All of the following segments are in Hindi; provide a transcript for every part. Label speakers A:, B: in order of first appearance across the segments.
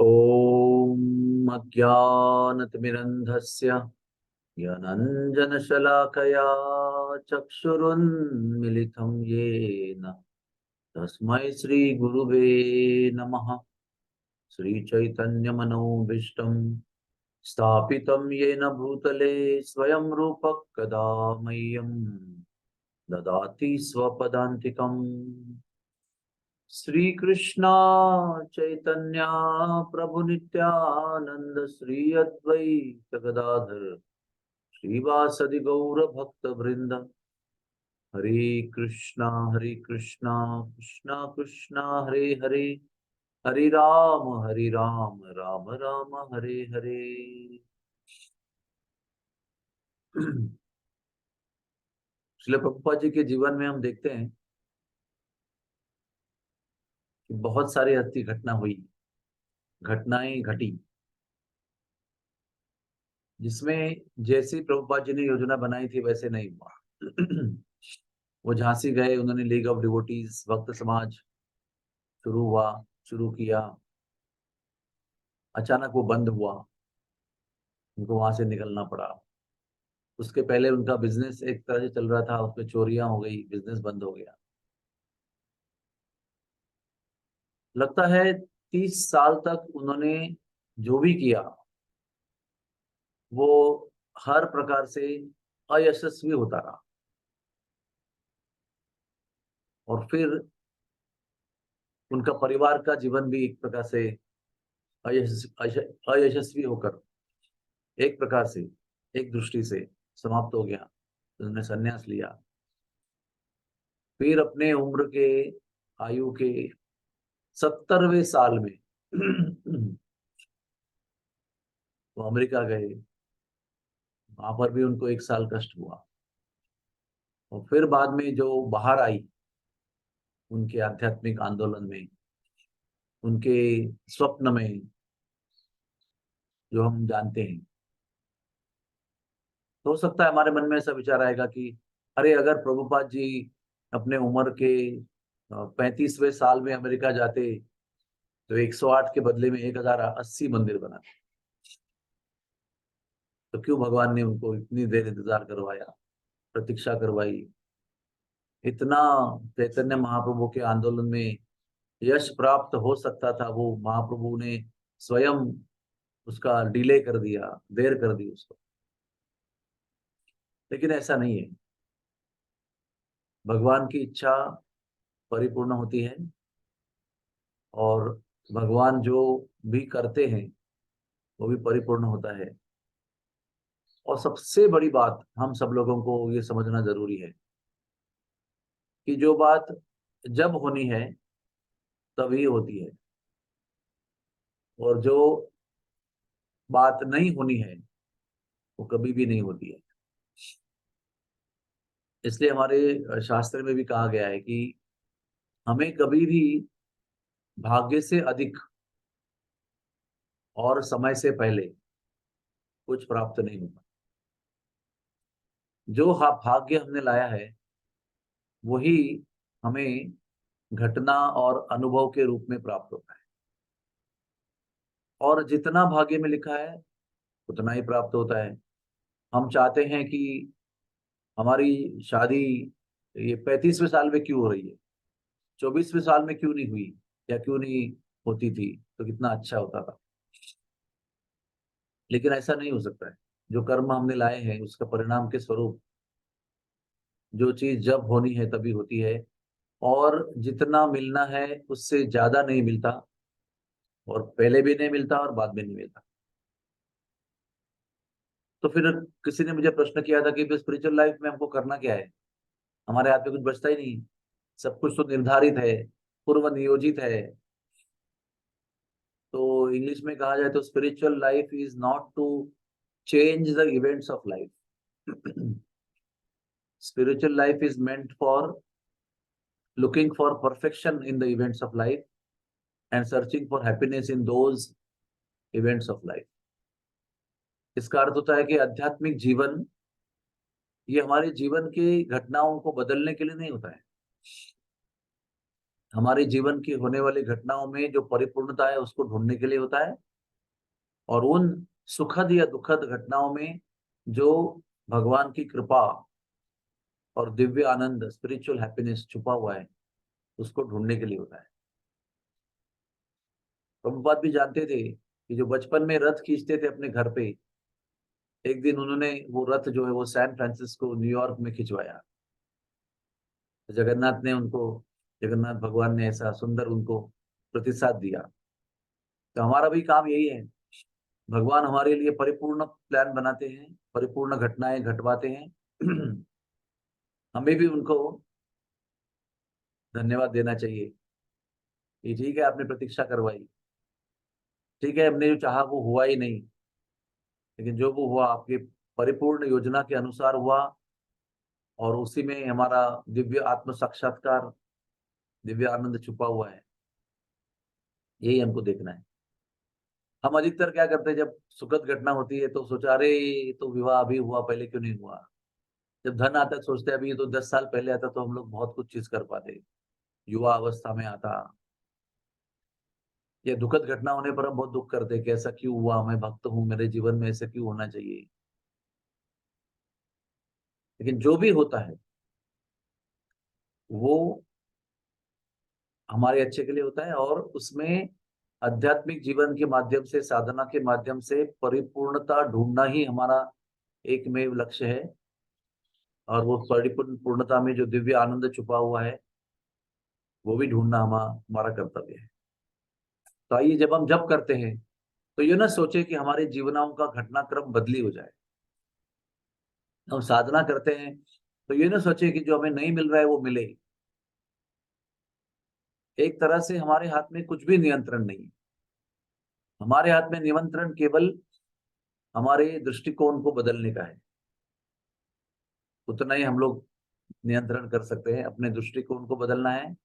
A: ॐ अज्ञानतिमिरन्धस्य ज्ञानाञ्जनशलाकया चक्षुरुन्मिलितं येन तस्मै श्रीगुरुवे नमः। श्रीचैतन्यमनोभीष्टं स्थापितं येन भूतले स्वयं रूपः कदा मह्यं ददाति स्वपदान्तिकम्। श्री कृष्णा चैतन्य प्रभु नित्यानंद श्री अद्वैत गदाधर श्रीवासदि गौर भक्त वृंद। हरे कृष्णा कृष्णा कृष्णा हरे हरे, हरे राम राम राम हरे हरे। श्रील प्रभुपाद जी के जीवन में हम देखते हैं कि बहुत सारी ऐसी घटना हुई, घटनाएं घटी, जिसमें जैसी प्रभुपाद जी ने योजना बनाई थी वैसे नहीं हुआ। वो झांसी गए, उन्होंने लीग ऑफ डिवोटीज भक्त समाज शुरू किया। अचानक वो बंद हुआ, उनको वहां से निकलना पड़ा। उसके पहले उनका बिजनेस एक तरह से चल रहा था, उसमें चोरियां हो गई, बिजनेस बंद हो गया। लगता है 30 साल तक उन्होंने जो भी किया वो हर प्रकार से अयशस्वी होता रहा। और फिर उनका परिवार का जीवन भी एक प्रकार से अयशस्वी होकर एक प्रकार से, एक दृष्टि से समाप्त हो गया। उन्होंने संन्यास लिया। फिर अपने उम्र के, आयु के 70वें साल में वो अमेरिका गए। वहां पर भी उनको 1 साल कष्ट हुआ। और फिर बाद में जो बाहर आई उनके आध्यात्मिक आंदोलन में, उनके स्वप्न में, जो हम जानते हैं, तो हो सकता है हमारे मन में ऐसा विचार आएगा कि अरे, अगर प्रभुपाद जी अपने उम्र के 35वें साल में अमेरिका जाते तो 108 के बदले में 1080 मंदिर बनाते। तो क्यों भगवान ने उनको इतनी देर इंतजार करवाया, प्रतीक्षा करवाई। इतना चैतन्य महाप्रभु के आंदोलन में यश प्राप्त हो सकता था, वो महाप्रभु ने स्वयं उसका डिले कर दिया, देर कर दी उसको। लेकिन ऐसा नहीं है, भगवान की इच्छा परिपूर्ण होती है। और भगवान जो भी करते हैं वो भी परिपूर्ण होता है। और सबसे बड़ी बात हम सब लोगों को ये समझना जरूरी है कि जो बात जब होनी है तभी होती है, और जो बात नहीं होनी है वो कभी भी नहीं होती है। इसलिए हमारे शास्त्र में भी कहा गया है कि हमें कभी भी भाग्य से अधिक और समय से पहले कुछ प्राप्त नहीं होता। जो भाग्य हमने लाया है वही हमें घटना और अनुभव के रूप में प्राप्त होता है। और जितना भाग्य में लिखा है उतना ही प्राप्त होता है। हम चाहते हैं कि हमारी शादी ये 35वें साल में क्यों हो रही है, 24वें साल में क्यों नहीं हुई, या क्यों नहीं होती थी तो कितना अच्छा होता था। लेकिन ऐसा नहीं हो सकता है। जो कर्म हमने लाए हैं उसका परिणाम के स्वरूप जो चीज जब होनी है तभी होती है। और जितना मिलना है उससे ज्यादा नहीं मिलता, और पहले भी नहीं मिलता और बाद में नहीं मिलता। तो फिर किसी ने मुझे प्रश्न किया था कि स्पिरिचुअल लाइफ में हमको करना क्या है, हमारे हाथ में कुछ बचता ही नहीं, सब कुछ तो निर्धारित है, पूर्व नियोजित है। तो इंग्लिश में कहा जाए तो spiritual life is not to change the events of life. Spiritual life is meant for looking for perfection in the events of life and searching for happiness in those events of life। इसका अर्थ होता है कि आध्यात्मिक जीवन ये हमारे जीवन की घटनाओं को बदलने के लिए नहीं होता है। हमारे जीवन की होने वाली घटनाओं में जो परिपूर्णता है उसको ढूंढने के लिए होता है, और उन सुखद या दुखद घटनाओं में जो भगवान की कृपा और दिव्य आनंद, स्पिरिचुअल हैप्पीनेस छुपा हुआ है, उसको ढूंढने के लिए होता है। प्रभुपाद भी जानते थे कि जो बचपन में रथ खींचते थे अपने घर पे, एक दिन उन्होंने वो रथ जो है वो सैन फ्रांसिस्को न्यूयॉर्क में खिंचवाया। जगन्नाथ ने उनको, जगन्नाथ भगवान ने ऐसा सुंदर उनको प्रतिसाद दिया। तो हमारा भी काम यही है, भगवान हमारे लिए परिपूर्ण प्लान बनाते हैं, परिपूर्ण घटनाएं घटवाते हैं। हमें भी उनको धन्यवाद देना चाहिए कि ठीक है आपने प्रतीक्षा करवाई, ठीक है हमने जो चाहा वो हुआ ही नहीं, लेकिन जो वो हुआ आपकी परिपूर्ण योजना के अनुसार हुआ, और उसी में हमारा दिव्य आत्म साक्षात्कार, दिव्य आनंद छुपा हुआ है। यही हमको देखना है। हम अधिकतर क्या करते हैं, जब सुखद घटना होती है तो सोचा अरे ये तो विवाह अभी हुआ, पहले क्यों नहीं हुआ। जब धन आता है सोचते हैं अभी ये तो 10 साल पहले आता तो हम लोग बहुत कुछ चीज कर पाते, युवा अवस्था में आता। या दुखद घटना होने पर हम बहुत दुख करते हैं कि ऐसा क्यों हुआ, मैं भक्त हूँ, मेरे जीवन में ऐसा क्यों होना चाहिए। लेकिन जो भी होता है वो हमारे अच्छे के लिए होता है, और उसमें आध्यात्मिक जीवन के माध्यम से, साधना के माध्यम से परिपूर्णता ढूंढना ही हमारा एकमेव लक्ष्य है। और वो परिपूर्ण पूर्णता में जो दिव्य आनंद छुपा हुआ है वो भी ढूंढना हमारा कर्तव्य है। तो आइए, जब हम जप करते हैं तो ये ना सोचे कि हमारे जीवनों का घटनाक्रम बदली हो जाए। हम साधना करते हैं तो ये ना सोचे कि जो हमें नहीं मिल रहा है वो मिले। एक तरह से हमारे हाथ में कुछ भी नियंत्रण नहीं है। हमारे हाथ में नियंत्रण केवल हमारे दृष्टिकोण को बदलने का है। उतना ही हम लोग नियंत्रण कर सकते हैं। अपने दृष्टिकोण को बदलना है,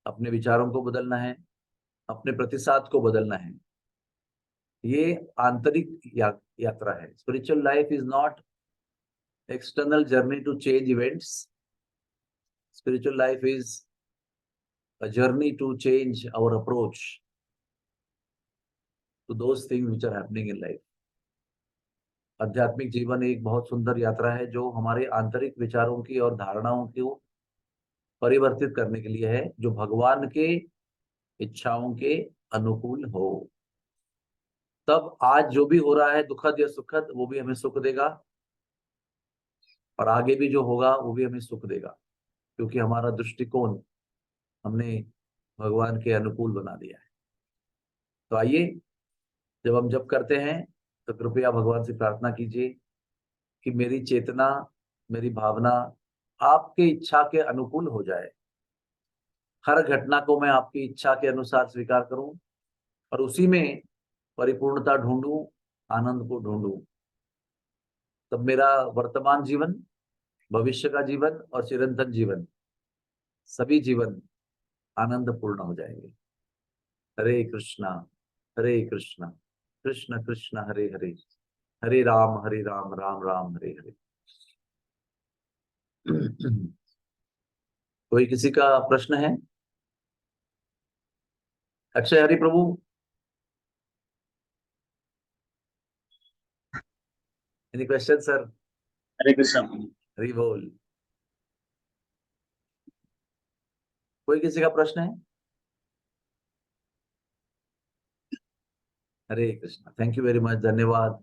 A: अपने विचारों को बदलना है, अपने प्रतिसाद को बदलना है। ये आंतरिक यात्रा है। Spiritual life is not external journey to change events. Spiritual life is a journey to change our approach to those things which are happening in life. आध्यात्मिक जीवन एक बहुत सुंदर यात्रा है जो हमारे आंतरिक विचारों की और धारणाओं को परिवर्तित करने के लिए है, जो भगवान के इच्छाओं के अनुकूल हो। तब आज जो भी हो रहा है दुखद या सुखद, वो भी हमें सुख देगा, और आगे भी जो होगा वो भी हमें सुख देगा, क्योंकि हमारा दृष्टिकोण हमने भगवान के अनुकूल बना दिया है। तो आइए, जब हम जप करते हैं तो कृपया भगवान से प्रार्थना कीजिए कि मेरी चेतना, मेरी भावना आपके इच्छा के अनुकूल हो जाए। हर घटना को मैं आपकी इच्छा के अनुसार स्वीकार करूं, और उसी में परिपूर्णता ढूंढूं, आनंद को ढूंढूं। तब मेरा वर्तमान जीवन, भविष्य का जीवन और चिरंतन जीवन, सभी जीवन आनंद पूर्ण हो जाएंगे। हरे कृष्णा, हरे कृष्णा, कृष्ण कृष्ण हरे हरे, हरे राम, राम राम हरे हरे। कोई किसी का प्रश्न है? Akshay Hari Prabhu. Any question sir?
B: Hare Krishna.
A: Hari बोल। कोई किसी का प्रश्न है? Hare Krishna. Thank you very much, धन्यवाद।